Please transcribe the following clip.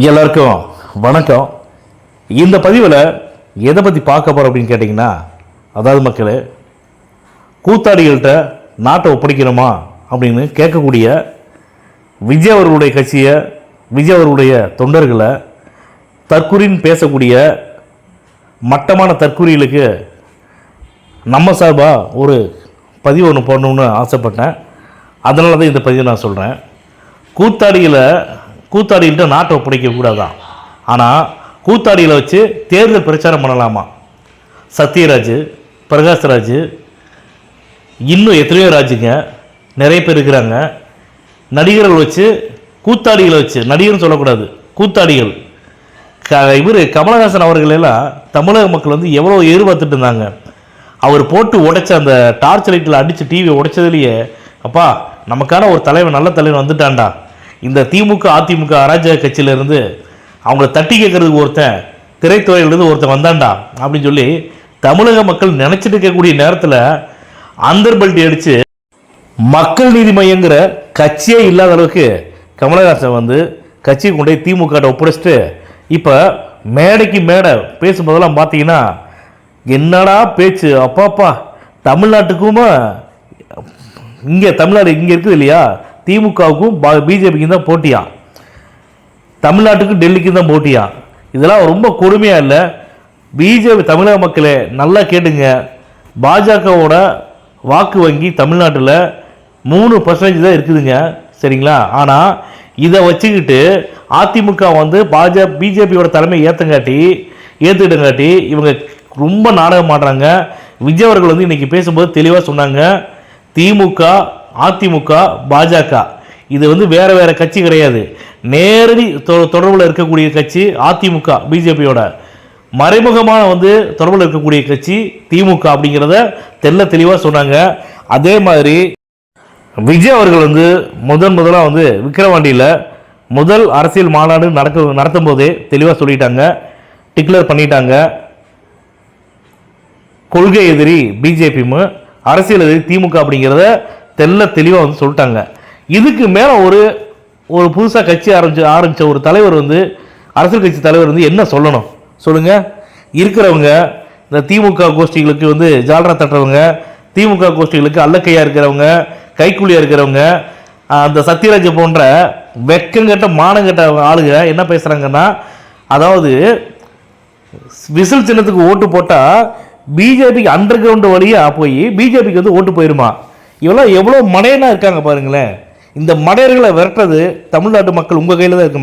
எல்லாருக்கும் வணக்கம். இந்த பதிவில் எதை பற்றி பார்க்க போகிறோம் அப்படின்னு கேட்டிங்கன்னா, அதாவது மக்களே, கூத்தாடிகள்கிட்ட நாட்டை ஒப்படைக்கணுமா அப்படின்னு கேட்கக்கூடிய விஜய் அவர்களுடைய கட்சியை, விஜய் அவர்களுடைய தொண்டர்களை தற்குறின்னு பேசக்கூடிய மட்டமான தற்குறிகளுக்கு நம்ம சார்பாக ஒரு பதிவு ஒன்று போடணும்னு ஆசைப்பட்டேன். அதனால தான் இந்த பதிவை நான் சொல்கிறேன். கூத்தாடிகிட்ட நாட்டை ஒப்படைக்கக்கூடாதான், ஆனால் கூத்தாடிகளை வச்சு தேர்தல் பிரச்சாரம் பண்ணலாமா? சத்யராஜ், பிரகாஷ்ராஜ், இன்னும் எத்தனையோ ராஜுங்க நிறைய பேர் இருக்கிறாங்க. நடிகர்கள் வச்சு, கூத்தாடிகளை வச்சு, நடிகர்னு சொல்லக்கூடாது, கூத்தாடிகள். இவர் கமலஹாசன் அவர்கள் எல்லாம் தமிழக மக்கள் வந்து எவ்வளோ எதிர்பார்த்துட்டு இருந்தாங்க. அவர் போட்டு உடைச்ச அந்த டார்ச் லைட்டில் அடித்து டிவியை உடைச்சதுலேயே, அப்பா நமக்கான ஒரு தலைவன், நல்ல தலைவன் வந்துட்டான்டா, இந்த திமுக அதிமுக அராஜக கட்சியிலேருந்து அவங்கள தட்டி கேட்கறதுக்கு ஒருத்தன், திரைத்துறையிலிருந்து ஒருத்தன் வந்தான்டா அப்படின்னு சொல்லி தமிழக மக்கள் நினச்சிட்டு இருக்கக்கூடிய நேரத்தில் அந்தர்பல்ட்டி அடித்து மக்கள் நீதி மையங்கிற கட்சியே இல்லாத அளவுக்கு கமலஹாசன் வந்து கட்சியை கொண்டே திமுக ஒப்படைச்சிட்டு இப்போ மேடைக்கு மேடை பேசும்போதெல்லாம் பார்த்தீங்கன்னா, என்னடா பேச்சு, அப்பாப்பா, தமிழ்நாட்டுக்குமா இங்கே தமிழ்நாடு இங்கே இருக்குது இல்லையா, திமுகவுக்கும் பிஜேபிக்கும் தான் போட்டியா, தமிழ்நாட்டுக்கும் டெல்லிக்கும் தான் போட்டியா. இதெல்லாம் ரொம்ப கொடுமையாக இல்லை? பிஜேபி தமிழக மக்களே நல்லா கேட்டுங்க, பாஜகவோட வாக்கு வங்கி தமிழ்நாட்டில் 3% தான் இருக்குதுங்க, சரிங்களா? ஆனால் இதை வச்சுக்கிட்டு அதிமுக வந்து பிஜேபியோட தலைமை ஏற்றுக்கிட்டங்காட்டி இவங்க ரொம்ப நாடகம் ஆடுறாங்க. விஜய் அவர்கள் வந்து இன்றைக்கி பேசும்போது தெளிவாக சொன்னாங்க, திமுக அதிமுக பாஜக இது வந்து வேறு வேறு கட்சி கிடையாது, நேரடி தொடர்பில் இருக்கக்கூடிய கட்சி அதிமுக பிஜேபியோட, மறைமுகமான வந்து தொடர்பில் இருக்கக்கூடிய கட்சி திமுக அப்படிங்கிறத தெளிவாக சொன்னாங்க. அதே மாதிரி விஜய் அவர்கள் வந்து முதலாக வந்து விக்கிரவாண்டியில் முதல் அரசியல் மாநாடு நடத்தும் போதே தெளிவாக சொல்லிட்டாங்க, டிக்ளேர் பண்ணிட்டாங்க, கொள்கை எதிரி பிஜேபியும் அரசியல் எதிரி திமுக அப்படிங்கிறத தெளிவாக வந்து சொல்லிட்டாங்க. இதுக்கு மேலே ஒரு புதுசாக கட்சி ஆரம்பித்த ஒரு தலைவர் வந்து, அரசியல் கட்சி தலைவர் வந்து என்ன சொல்லணும் சொல்லுங்கள்? இருக்கிறவங்க இந்த திமுக கோஷ்டிகளுக்கு வந்து ஜாலரா தட்டுறவங்க, திமுக கோஷ்டிகளுக்கு அல்லக்கையாக இருக்கிறவங்க, கைக்கூலியாக இருக்கிறவங்க, அந்த சத்யராஜ் போன்ற வெக்கங்கட்ட மானங்கட்ட ஆளுங்க என்ன பேசுகிறாங்கன்னா, அதாவது விசில் சின்னத்துக்கு ஓட்டு போட்டால் பிஜேபிக்கு அண்டர் கிரவுண்டு வழியாக போய் பிஜேபிக்கு வந்து ஓட்டு போயிடுமா? இவெல்லாம் எவ்வளோ மடையனாக இருக்காங்க பாருங்களேன். இந்த மடையர்களை விரட்டுறது தமிழ்நாட்டு மக்கள் உங்கள் கையில் தான் இருக்கு.